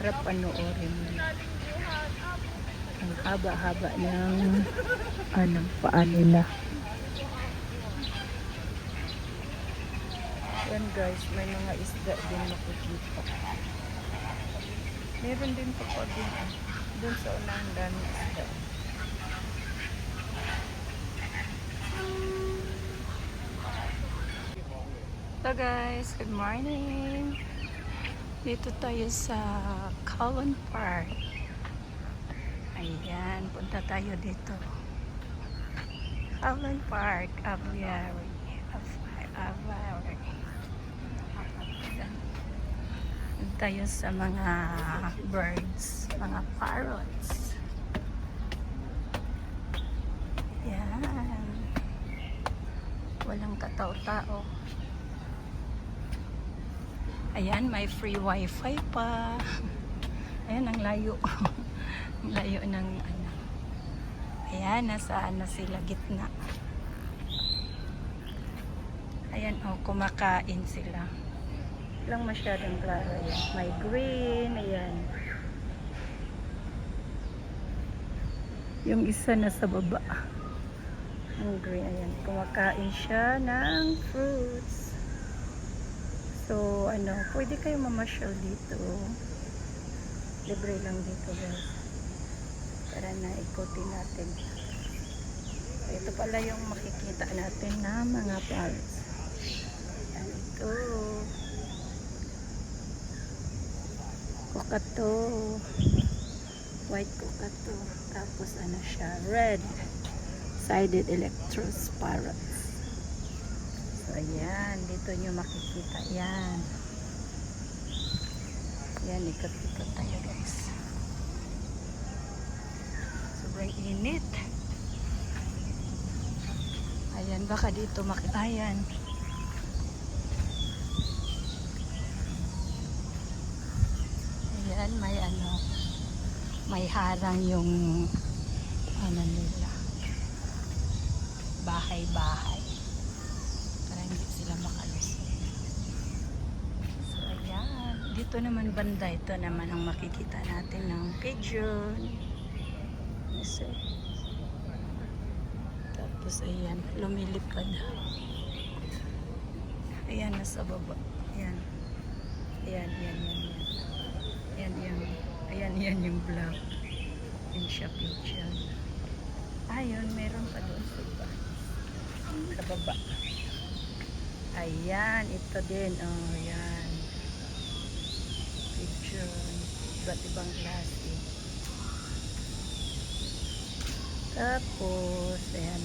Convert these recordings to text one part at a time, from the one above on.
Sarap panoorin mo. Ang haba-haba ng paa nila. Yan guys, may mga isda din makikita. Meron din pa po din. Doon sa unang dami isda. So guys, good morning. Dito tayo sa Cowan Park. Ayan, punta tayo dito. Cowan Park, Aviary. Punta tayo sa mga birds, mga parrots. Ayan. Walang katao-tao. Ayan, may free wifi pa. Ayan, ang layo. Ang layo ng ano. Ayan, nasaan na sila, gitna. Ayan, oh, kumakain sila. Lang masyadong klaro yan. May green, ayan. Yung isa nasa baba. Ang green, ayan. Kumakain siya ng fruits. So, pwede kayo mamasyal dito. Libre lang dito, guys. Para na ikutin natin. So, ito pala yung makikita natin na mga parrots. Ayan, ito. Kokato. White kokato. Tapos, siya, red-sided electros parrots. Ayan, dito nyo makikita. Yan. Yan, ikot-ikot tayo guys. Sobrang init. Ayan, baka dito ayan. Ayan, may harang yung nila. Bahay-bahay. Hindi sila makalusot. So, ayan. Dito naman banda, ito naman ang makikita natin ng pigeon. So, tapos, ayan, lumilipad. Ayan, nasa baba. Ayan. Ayan, yan. Ayan, yung black. Ayan siya, pigeon. Ayun, meron pa doon sa baba. Ayan, ito din. Oh, ayan. Pigeon. Iba't ibang klase. Tapos, ayan.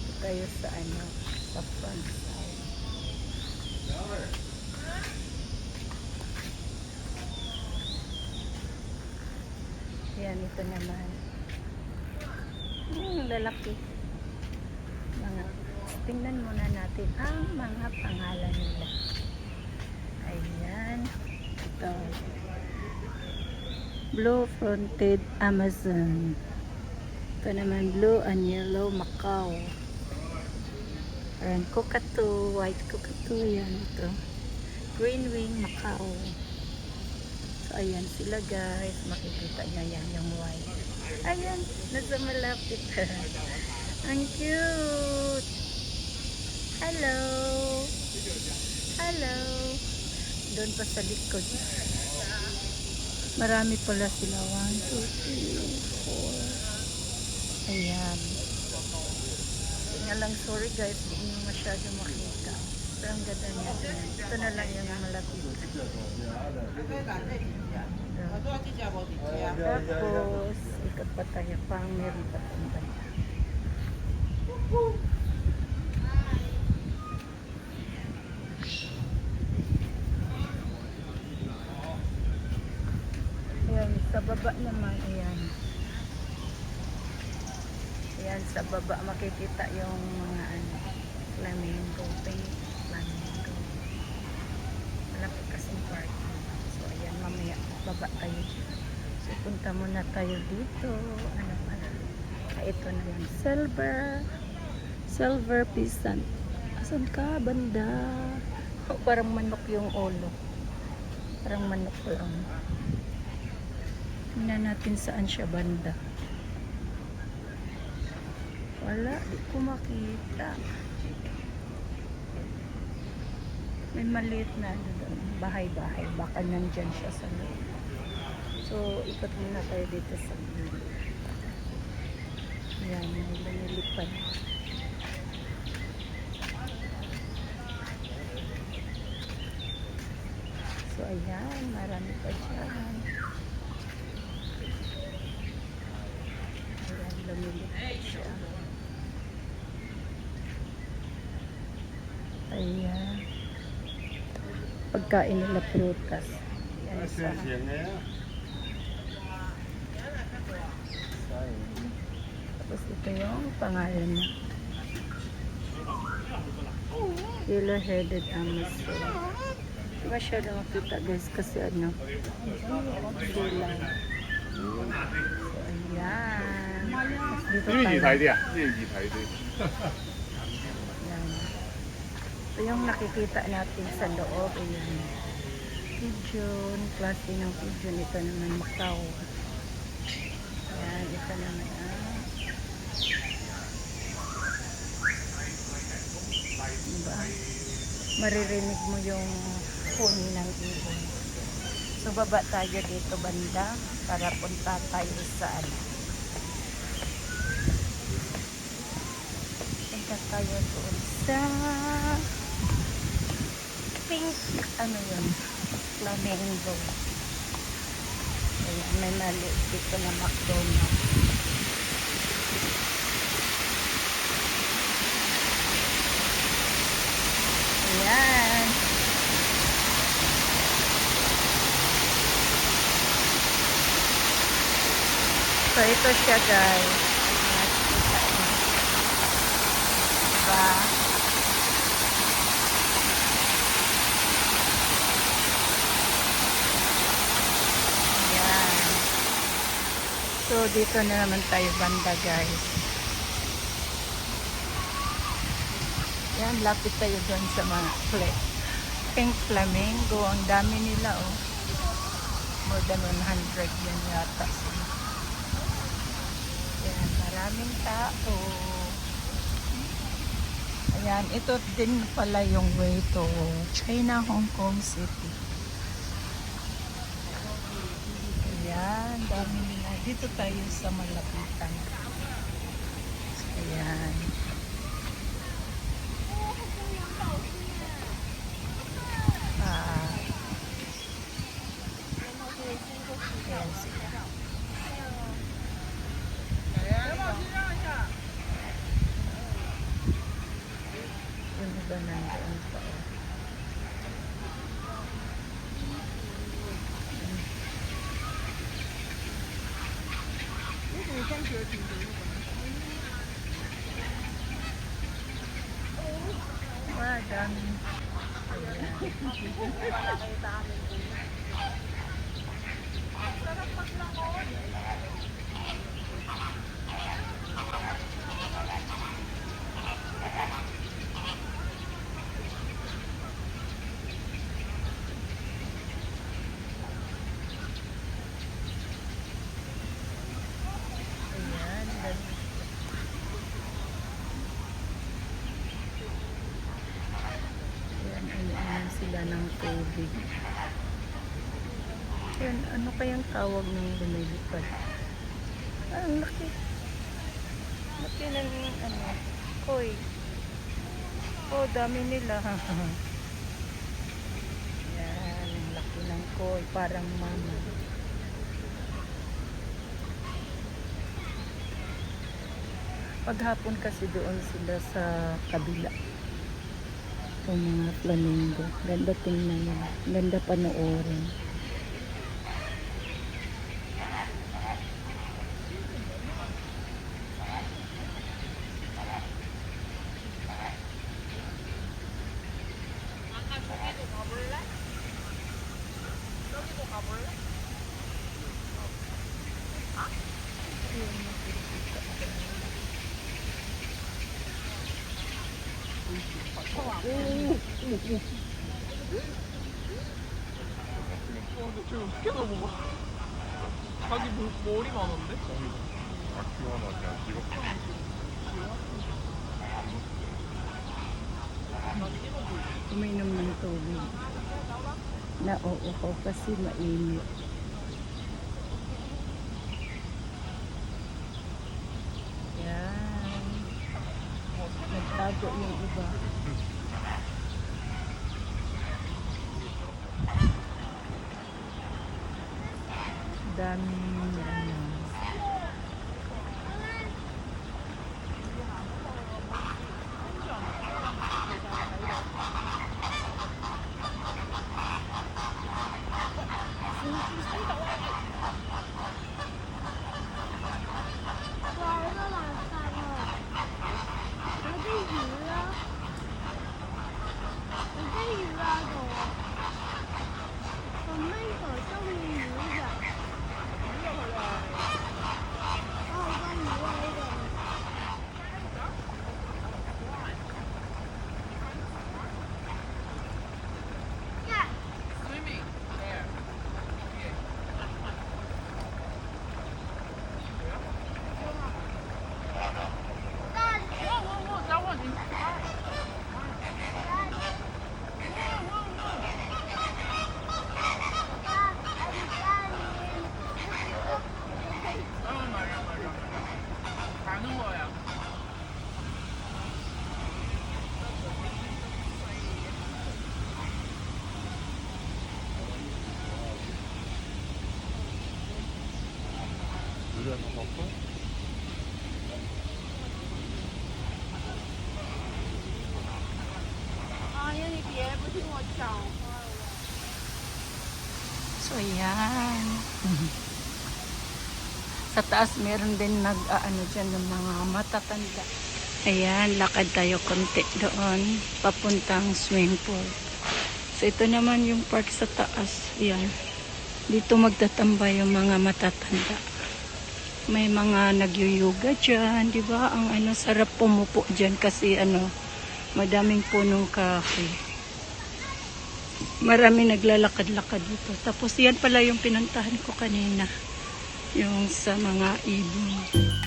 Ito tayo sa front side. Ayan, ito naman. Lalaki. Tingnan muna natin ang mga pangalan nila. Ayan. Ito. Blue-fronted Amazon. Ito naman blue and yellow Macau. Ayan, cockatoo, white cockatoo. Ayan, ito. Green wing Macau. So, ayan sila guys. Makikita nyo yan, yung white. Ayan, nasa malapit. Ang cute. Hello. Hello. Doon pa sa likod. Marami pala sila. 1, 2, 3, 4. Ayan. Nga lang, sorry guys, hindi nyo masyado makita. Pero ang ganda niya. Ito na lang yung malapit. Tapos, ikot pa tayo pang meron pa tong banda. baba naman, ayan. Ayan, sa baba makikita yung mga ano, flamingo, pink flamingo. Malaki kasing parking. So, ayan, mamaya baba tayo. So, punta muna tayo dito. Ano pala? Ito na yan. Silver Peasant. Asan ka, banda? Oh, parang manok yung ulo. Parang manok lang. Tingnan natin saan siya banda. Wala, di ko makita. May maliit na bahay-bahay. Baka nandyan siya sa loob. So, ikot muna tayo dito sa loob. Ayan, may lumilipad. So, ayan, marami pa dyan. Ayan, lumilipad siya. Ayan. Pagkain nila prutas. Ayan, isa. Tapos ito yung pangalan niya. Yellow-headed Amazon. Hindi masyado makita guys kasi ano. Sila. So, ayan. Dito tayo. Ayan. Ito yung nakikita natin sa loob. Ayan. Pigeon. Klase ng pigeon. Ito naman Macau. Ayan. Ito naman diba? Maririnig mo yung huni ng ibon. So baba tayo dito banda para punta tayo sa ano. Punta tayo doon sa pink ano yun, flamingo. Ayan, may maliit dito na McDonald's. Ayan. So, ito siya guys. Nakikita niyo. Diba? Ayan. So, dito na naman tayo banda guys. Yan, lapit tayo doon sa mga pink flamingo. Ang dami nila, oh. More than 100 yan yata sila. Yan, maraming tao. Ayan, ito din pala yung way to China, Hong Kong City. Ayan, dami nila. Dito tayo sa malapitan. Ayan. Ayan sila. Yung iba nandoon pa. Wah, dami. Sila ng tubig. Yan, ano kayang tawag ng lumilipad? Ah, ang laki. Laki ng ano, koi. Oh, dami nila. Yan, ang laki ng koi. Parang mama. Paghapon kasi doon sila sa kabila. Yung mga flamingo. Ganda tingnan nila. Ganda panoorin. 근데 쟤 어떻게 넘어가? 자기 머리 많은데? Uminom ng tubig. Nauuhaw kasi mainit. Yan. Nagtago yung iba. Daming ano. 가는 거야. So, yan. Sa taas, meron din nag-ano dyan ng mga matatanda. Ayan, lakad tayo konti doon. Papuntang swimming pool. So, ito naman yung park sa taas. Ayan. Dito magtatambay yung mga matatanda. May mga nagyuyuga dyan. Diba? Ang ano, sarap pumupo dyan kasi ano, madaming punong kahoy. Marami naglalakad-lakad dito. Tapos yan pala yung pinuntahan ko kanina. Yung sa mga ibon.